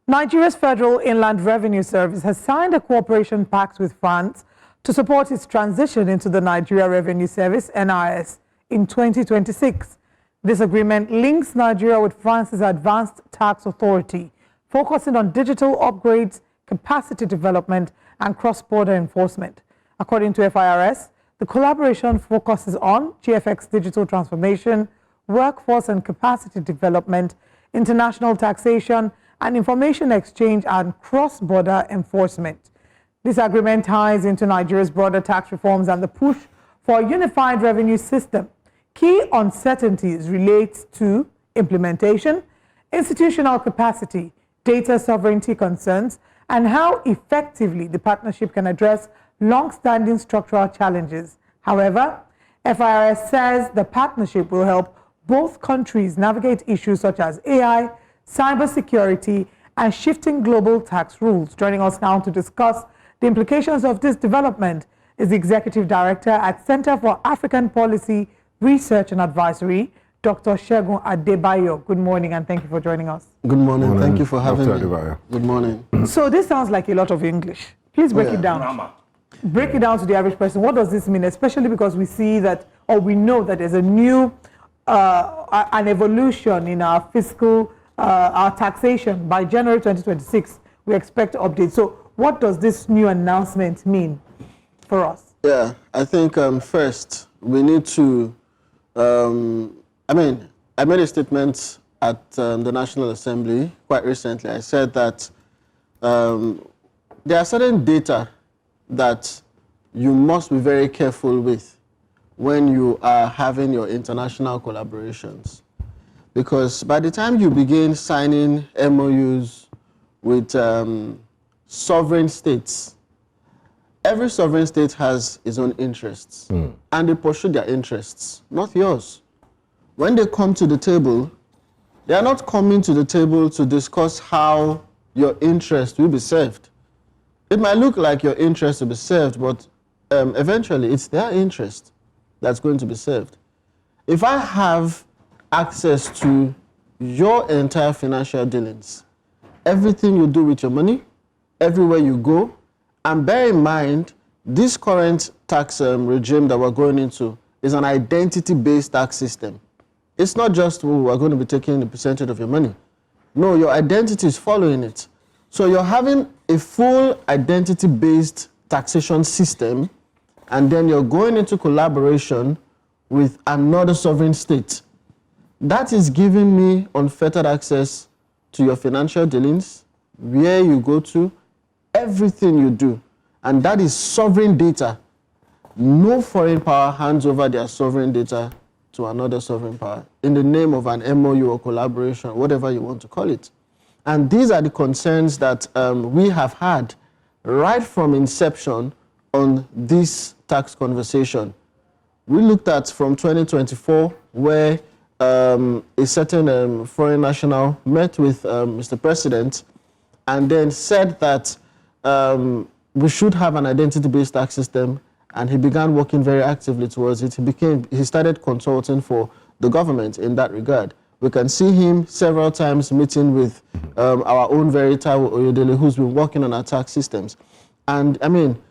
Nigeria's Federal Inland Revenue Service has signed a cooperation pact with France to support its transition into the Nigeria Revenue Service, NIS, in 2026. This agreement links Nigeria with France's Advanced Tax Authority, focusing on digital upgrades, capacity development, and cross-border enforcement. According to FIRS, the collaboration focuses on GFX digital transformation, workforce and capacity development, international taxation, and information exchange and cross-border enforcement. This agreement ties into Nigeria's broader tax reforms and the push for a unified revenue system. Key uncertainties relate to implementation, institutional capacity, data sovereignty concerns, and how effectively the partnership can address long-standing structural challenges. However, FIRS says the partnership will help both countries navigate issues such as AI, cybersecurity, and shifting global tax rules. Joining us now to discuss the implications of this development is the Executive Director at Center for African Policy Research and Advisory, Dr. Segun Adebayo. Good morning, and thank you for joining us. Good morning. Thank you for having me. Good morning. So this sounds like a lot of English. Please break it down. Break it down to the average person. What does this mean? Especially because we see that, or we know that there's a new, an evolution in our fiscal, our taxation. By January 2026, we expect updates. So what does this new announcement mean for us? Yeah, I think first we need to, I made a statement at the National Assembly quite recently. I said that there are certain data that you must be very careful with when you are having your international collaborations. Because by the time you begin signing MOUs with sovereign states, every sovereign state has its own interests, and they pursue their interests, not yours. When they come to the table, they are not coming to the table to discuss how your interest will be served. It might look like your interest will be served, but eventually it's their interest that's going to be served. If I have access to your entire financial dealings, everything you do with your money, everywhere you go, and bear in mind, this current tax regime that we're going into is an identity-based tax system. It's not just, oh, we're going to be taking the percentage of your money. No, your identity is following it. So you're having a full identity-based taxation system, and then you're going into collaboration with another sovereign state. That is giving me unfettered access to your financial dealings, where you go to, everything you do. And that is sovereign data. No foreign power hands over their sovereign data to another sovereign power in the name of an MOU or collaboration, whatever you want to call it. And these are the concerns that we have had right from inception on this tax conversation. We looked at from 2024, where a certain foreign national met with Mr. President and then said that we should have an identity-based tax system, and he began working very actively towards it. He started consulting for the government in that regard. We can see him several times meeting with our own very Taiwo Oyedele, who's been working on our tax systems. And I mean,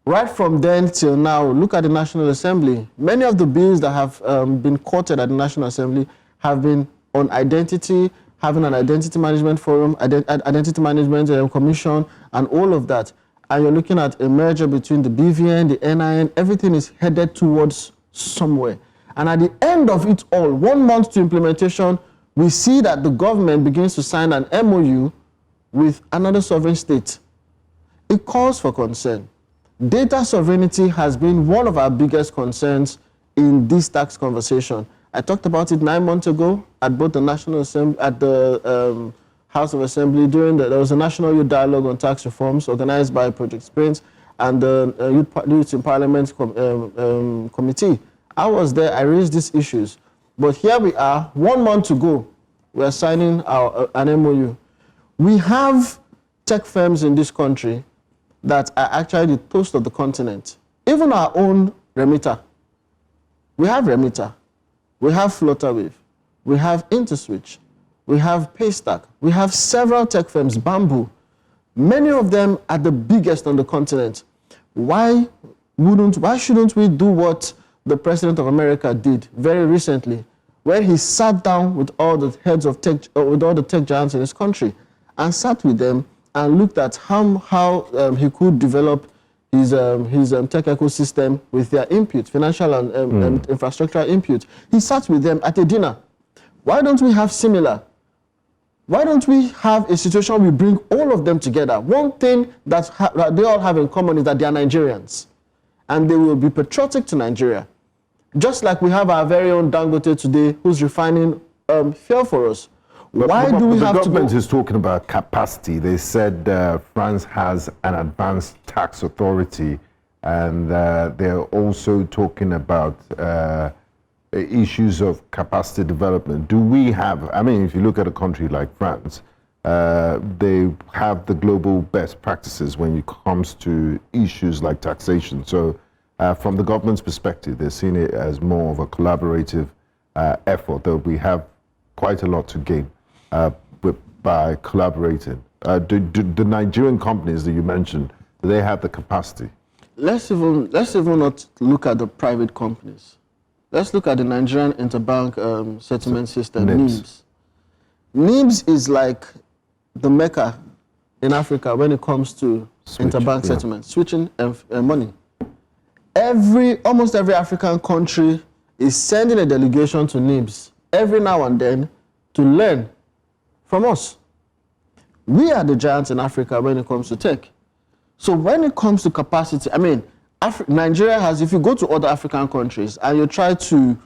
right from then till now, look at the National Assembly. Many of the bills that have been quoted at the National Assembly have been on identity, having an identity management forum, identity management commission, and all of that. And you're looking at a merger between the BVN, the NIN, everything is headed towards somewhere. And at the end of it all, 1 month to implementation, we see that the government begins to sign an MOU with another sovereign state. It calls for concern. Data sovereignty has been one of our biggest concerns in this tax conversation. I talked about it 9 months ago at both the National Assembly, at the House of Assembly, there was a National Youth Dialogue on Tax Reforms organized by Project Sprint and the Youth in Parliament Committee. I was there, I raised these issues. But here we are, 1 month to go, we are signing an MOU. We have tech firms in this country that are actually the toast of the continent. Even our own remitter. We have remitter, we have Flutterwave, we have InterSwitch, we have Paystack, we have several tech firms, Bamboo. Many of them are the biggest on the continent. Why shouldn't we do what the President of America did very recently, where he sat down with all the heads of tech, with all the tech giants in his country, and sat with them and looked at how he could develop his tech ecosystem with their input, financial and infrastructural input. He sat with them at a dinner. Why don't we have similar? Why don't we have a situation where we bring all of them together? One thing that they all have in common is that they are Nigerians, and they will be patriotic to Nigeria. Just like we have our very own Dangote today, who's refining fuel for us. Why do we have to go? The government is talking about capacity. They said France has an advanced tax authority, and they're also talking about issues of capacity development. Do we have, I mean, if you look at a country like France, they have the global best practices when it comes to issues like taxation. So from the government's perspective, they're seeing it as more of a collaborative effort, that we have quite a lot to gain by collaborating. Do the Nigerian companies that you mentioned, do they have the capacity? Let's even not look at the private companies. Let's look at the Nigerian Interbank Settlement System, NIBS. NIBS is like the Mecca in Africa when it comes to interbank settlement, switching money. Almost every African country is sending a delegation to NIBS every now and then to learn from us. We are the giants in Africa when it comes to tech. So when it comes to capacity, I mean, Nigeria has, if you go to other African countries and you try to,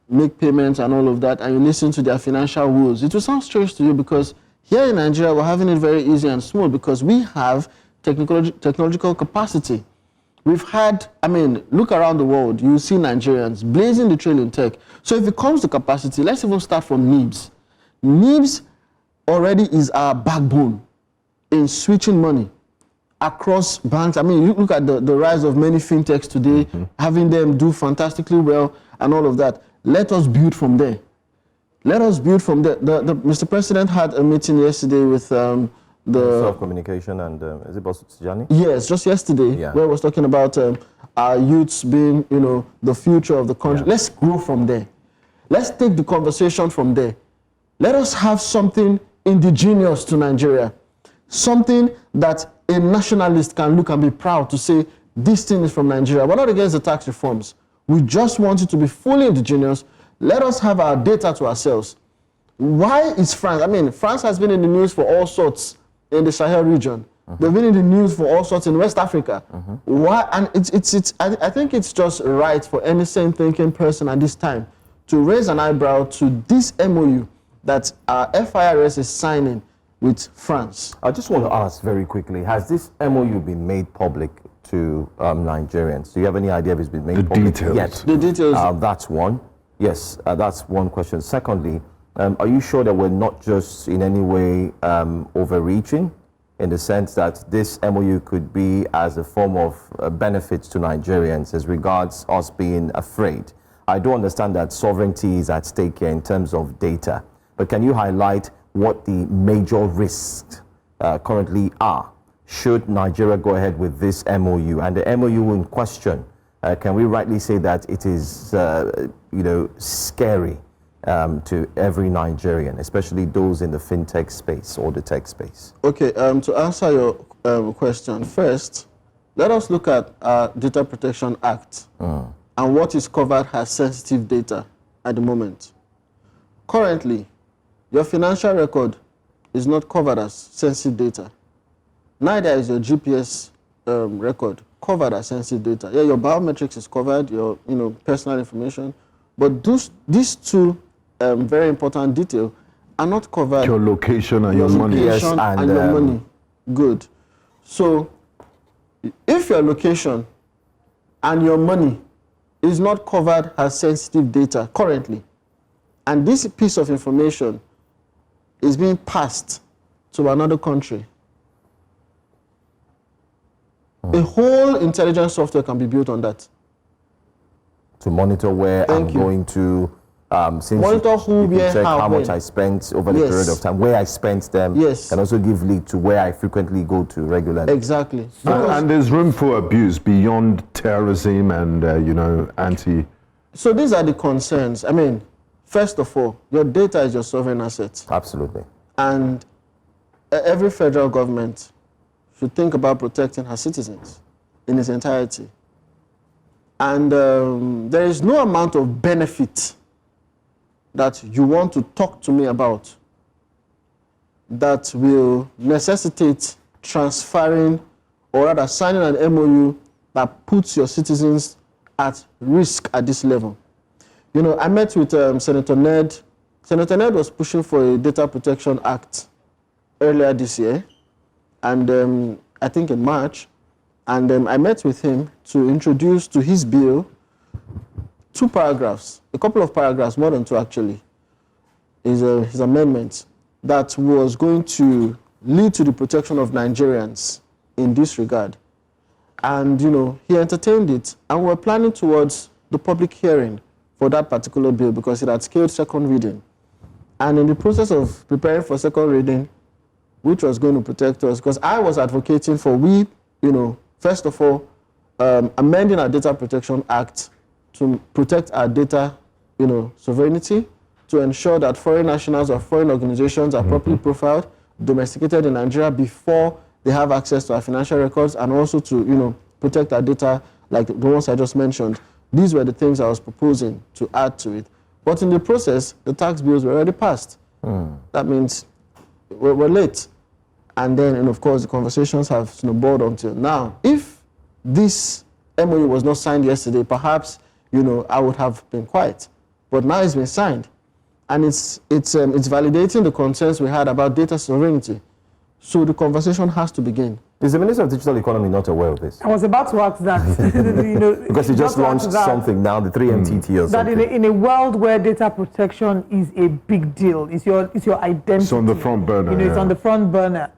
make payments and all of that, and you listen to their financial rules, it will sound strange to you, because here in Nigeria, we're having it very easy and smooth because we have technological capacity. We've had, look around the world, you see Nigerians blazing the trail in tech. So if it comes to capacity, let's even start from NIBS. NIBS already is our backbone in switching money across banks. I mean, you look at the rise of many fintechs today, having them do fantastically well and all of that. Let us build from there. Let us build from there. Mr. President had a meeting yesterday with the self-communication and is it Boss Tijani? Yes, just yesterday, where I was talking about our youths being, the future of the country. Let's grow from there. Let's take the conversation from there. Let us have something indigenous to Nigeria, something that a nationalist can look and be proud to say, this thing is from Nigeria. We're not against the tax reforms. We just want it to be fully indigenous. Let us have our data to ourselves. Why is France? I mean, France has been in the news for all sorts in the Sahel region. They've been in the news for all sorts in West Africa. Why? And I think it's just right for any sane thinking person at this time to raise an eyebrow to this MOU that our FIRS is signing with France. I just want to ask very quickly, has this MOU been made public to Nigerians? Do you have any idea if it's been made public yet? The details. That's one. Yes, that's one question. Secondly, are you sure that we're not just in any way overreaching, in the sense that this MOU could be as a form of benefits to Nigerians as regards us being afraid? I do understand that sovereignty is at stake here in terms of data, but can you highlight what the major risks currently are should Nigeria go ahead with this MOU? And the MOU in question, can we rightly say that it is, scary to every Nigerian, especially those in the fintech space or the tech space? Okay, to answer your question, first, let us look at our Data Protection Act and what is covered as sensitive data at the moment. Currently, your financial record is not covered as sensitive data. Neither is your GPS record covered as sensitive data. Yeah, your biometrics is covered, your personal information, but these two very important details are not covered. Your location and your money. Yes, and your money. Good. So, if your location and your money is not covered as sensitive data currently, and this piece of information is being passed to another country, a whole intelligence software can be built on that. To monitor where I'm going to, Since Monitor who, you can where, check how when. much I spent over the Yes. period of time, where I spent them. Yes. Can also give lead to where I frequently go to regularly. Exactly. And there's room for abuse beyond terrorism and, anti... So these are the concerns. I mean, first of all, your data is your sovereign asset. Absolutely. And every federal government should think about protecting her citizens in its entirety. And there is no amount of benefit that you want to talk to me about that will necessitate transferring or rather signing an MOU that puts your citizens at risk at this level. I met with Senator Ned. Senator Ned was pushing for a Data Protection Act earlier this year, and I think in March, and I met with him to introduce to his bill a couple of paragraphs, more than two actually, his amendment that was going to lead to the protection of Nigerians in this regard. And, he entertained it, and we're planning towards the public hearing for that particular bill because it had scaled second reading. And in the process of preparing for second reading, which was going to protect us, because I was advocating for first of all, amending our Data Protection Act to protect our data, sovereignty, to ensure that foreign nationals or foreign organizations are properly profiled, domesticated in Nigeria before they have access to our financial records, and also to, protect our data like the ones I just mentioned. These were the things I was proposing to add to it. But in the process, the tax bills were already passed. That means we're late. And then, of course, the conversations have snowballed until now. If this MOU was not signed yesterday, perhaps, I would have been quiet. But now it's been signed. And it's validating the concerns we had about data sovereignty. So the conversation has to begin. Is the Minister of Digital Economy not aware of this? I was about to ask that. Because he just launched something now, the 3MTT or something. That in a world where data protection is a big deal, it's your identity. It's on the front burner. It's on the front burner.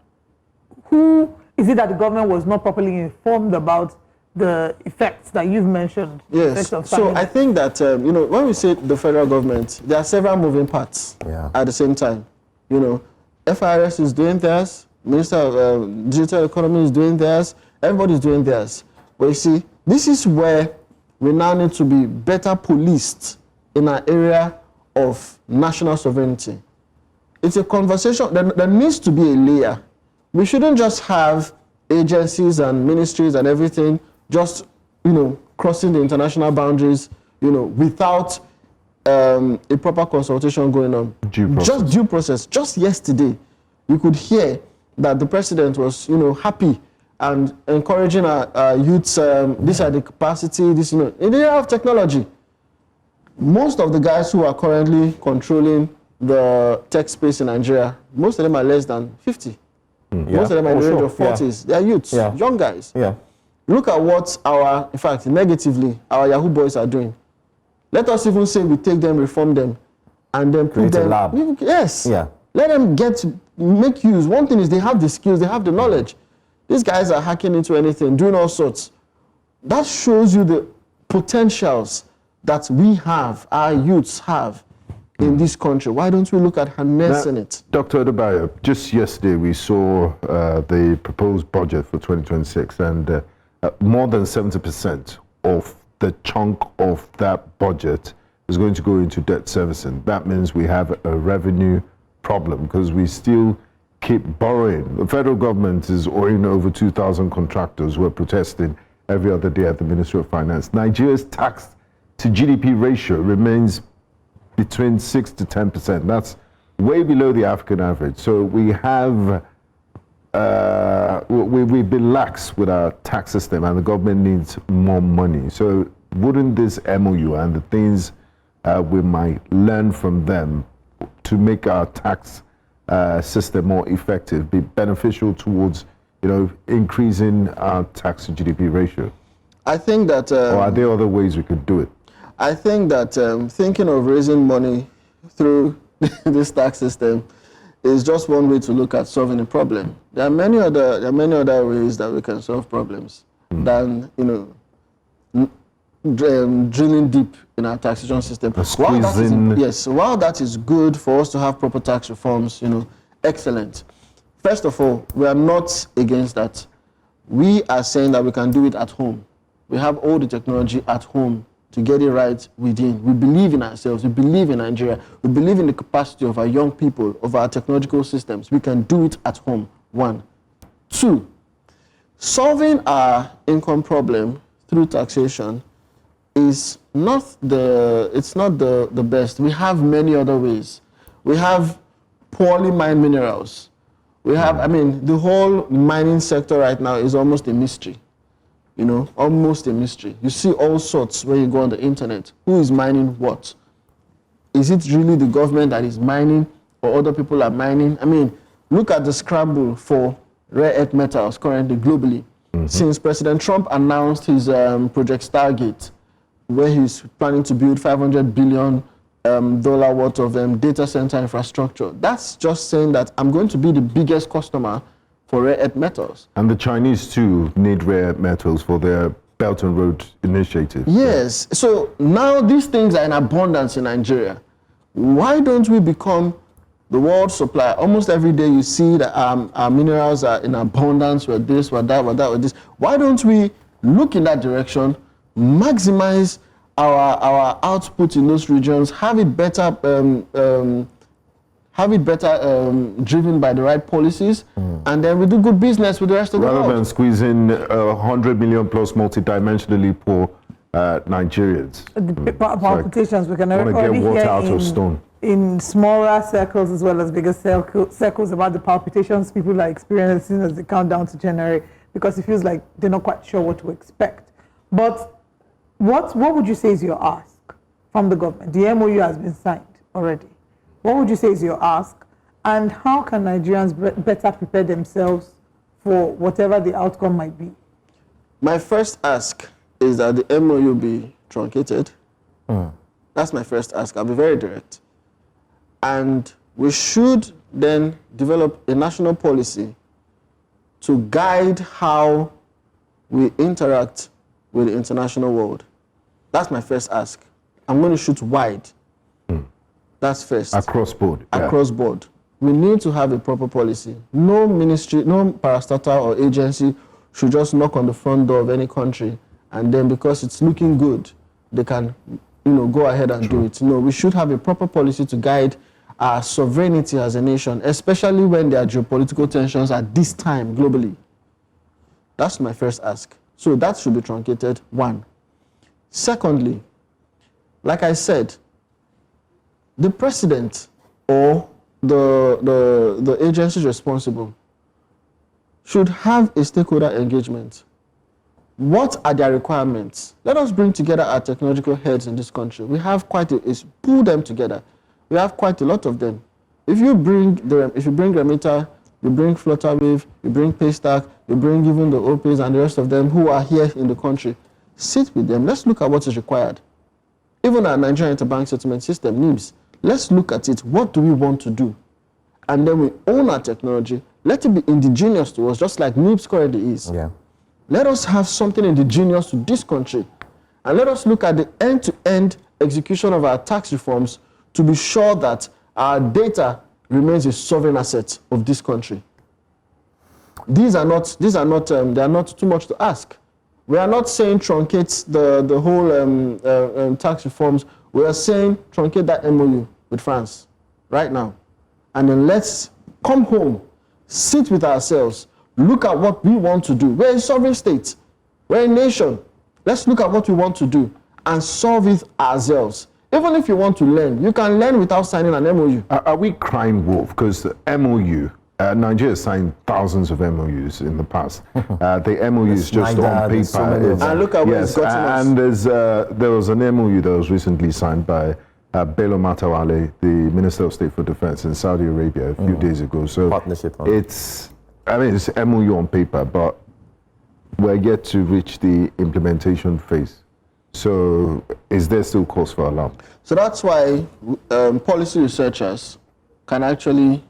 Who is it that the government was not properly informed about the effects that you've mentioned? Yes. So I think that, when we say the federal government, there are several moving parts at the same time. FIRS is doing theirs, Minister of Digital Economy is doing theirs, everybody's doing theirs. But you see, this is where we now need to be better policed in an area of national sovereignty. It's a conversation, there needs to be a layer. We shouldn't just have agencies and ministries and everything just, crossing the international boundaries, without a proper consultation going on. Just due process. Just yesterday, you could hear that the president was, happy and encouraging our youths. These are the capacity. This, in the area of technology, most of the guys who are currently controlling the tech space in Nigeria, most of them are less than 50. Most of them are in the range of 40s. They are youths, young guys. Look at what in fact, negatively, our Yahoo boys are doing. Let us even say we take them, reform them, and then put them... a lab. Yes. Let them make use. One thing is they have the skills, they have the knowledge. These guys are hacking into anything, doing all sorts. That shows you the potentials that we have, our youths have in this country. Why don't we look at harnessing it? Dr. Adebayo, just yesterday we saw the proposed budget for 2026, and more than 70% of the chunk of that budget is going to go into debt servicing. That means we have a revenue problem because we still keep borrowing. The federal government is owing over 2,000 contractors who are protesting every other day at the Ministry of Finance. Nigeria's tax-to-GDP ratio remains between 6 to 10%. That's way below the African average. So we have, we've been lax with our tax system, and the government needs more money. So wouldn't this MOU and the things we might learn from them to make our tax system more effective be beneficial towards, increasing our tax to GDP ratio? I think that... or are there other ways we could do it? I think that thinking of raising money through this tax system is just one way to look at solving a problem. There are many other ways that we can solve problems than, drilling deep in our taxation system. While that is good for us to have proper tax reforms, excellent. First of all, we are not against that. We are saying that we can do it at home. We have all the technology at home to get it right within. We believe in ourselves. We believe in Nigeria. We believe in the capacity of our young people, of our technological systems. We can do it at home, 1. 2, solving our income problem through taxation is not the best. We have many other ways. We have poorly mined minerals. We have, the whole mining sector right now is almost a mystery. Almost a mystery. You see all sorts when you go on the internet. Who is mining what? Is it really the government that is mining or other people are mining? Look at the scramble for rare earth metals currently globally. Since President Trump announced his Project Stargate, where he's planning to build $500 billion worth of data center infrastructure. That's just saying that I'm going to be the biggest customer for rare earth metals. And the Chinese too need rare earth metals for their Belt and Road initiative. Yes. So now these things are in abundance in Nigeria. Why don't we become the world supplier? Almost every day you see that our minerals are in abundance, with this, with that, with that, with this. Why don't we look in that direction, maximize our output in those regions, have it better driven by the right policies, and then we do good business with the rest of the world. Rather than squeezing 100 million plus multidimensionally poor Nigerians. The palpitations we can already get water hear out of stone. In smaller circles as well as bigger circles about the palpitations people are experiencing as they count down to January, because it feels like they're not quite sure what to expect. But what would you say is your ask from the government? The MOU has been signed already. What would you say is your ask, and how can Nigerians better prepare themselves for whatever the outcome might be? My first ask is that the MOU be truncated. That's my first ask. I'll be very direct. And we should then develop a national policy to guide how we interact with the international world. That's my first ask. I'm going to shoot wide. That's first. Across board. Across board. We need to have a proper policy. No ministry, no parastatal or agency should just knock on the front door of any country and then because it's looking good, they can, go ahead and do it. No, we should have a proper policy to guide our sovereignty as a nation, especially when there are geopolitical tensions at this time globally. That's my first ask. So that should be truncated, 1. Secondly, like I said, the president or the agencies responsible should have a stakeholder engagement. What are their requirements? Let us bring together our technological heads in this country. We have pull them together. We have quite a lot of them. If you bring Remita, you bring Flutterwave, you bring Paystack, you bring even the OPs and the rest of them who are here in the country, sit with them. Let's look at what is required. Even our Nigerian Interbank Settlement System, NIBS, let's look at it. What do we want to do? And then we own our technology. Let it be indigenous to us, just like NIBS currently is. Yeah. Let us have something indigenous to this country. And let us look at the end-to-end execution of our tax reforms to be sure that our data remains a sovereign asset of this country. They are not too much to ask. We are not saying truncate the whole tax reforms. We are saying truncate that MOU with France right now. And then let's come home, sit with ourselves, look at what we want to do. We're a sovereign state. We're a nation. Let's look at what we want to do and solve it ourselves. Even if you want to learn, you can learn without signing an MOU. Are we crying wolf? Because the MOU, Nigeria signed thousands of MOUs in the past. The MOU is just on paper. So and look at where it's gotten us. And there was an MOU that was recently signed by Bello Matawalle, the Minister of State for Defense in Saudi Arabia a few days ago. So partnership. It's MOU on paper, but we're yet to reach the implementation phase. So is there still cause for alarm? So that's why policy researchers can actually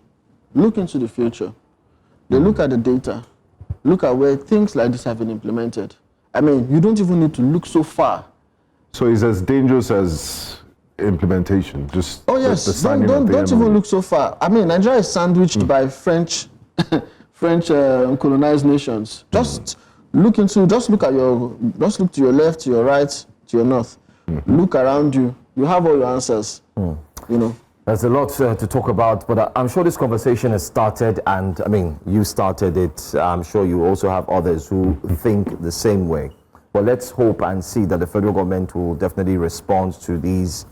look into the future. They look at the data, look at where things like this have been implemented. You don't even need to look so far. So it's as dangerous as implementation. Just Oh yes, the signing don't of the even MOU. look so far. I mean, Nigeria is sandwiched by French colonized nations. Just look to your left, to your right, to your north. Look around you. You have all your answers. You know. There's a lot to talk about, but I'm sure this conversation has started, and I mean, you started it. I'm sure you also have others who think the same way. But let's hope and see that the federal government will definitely respond to these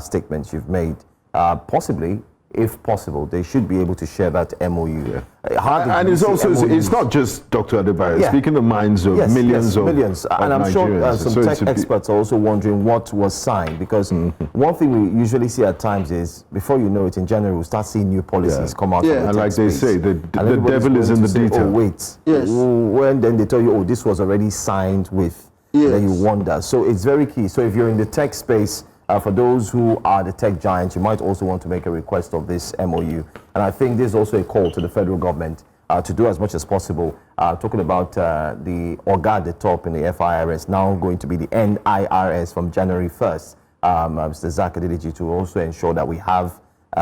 statements you've made. Possibly, if possible, they should be able to share that MOU. And it's also, it's not just Dr. Adebayo, speaking the minds of millions of and I'm sure some tech experts are also wondering what was signed, because one thing we usually see at times is, before you know it, in January, we'll start seeing new policies come out. Yeah. From the and tech like they space. say, the devil is in the detail. Oh, wait. Yes. When then they tell you, oh, this was already signed with, then you wonder. So it's very key. So if you're in the tech space, for those who are the tech giants, you might also want to make a request of this MOU. And I think this is also a call to the federal government to do as much as possible. Talking about the Oga at the top in the FIRS, now going to be the NIRS from January 1st, Mr. Zach Adediji, to also ensure that we have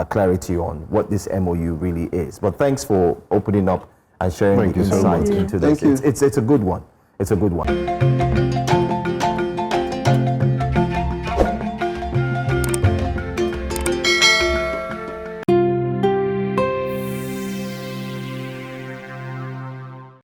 clarity on what this MOU really is. But thanks for opening up and sharing the insight into this. It's a good one. It's a good one.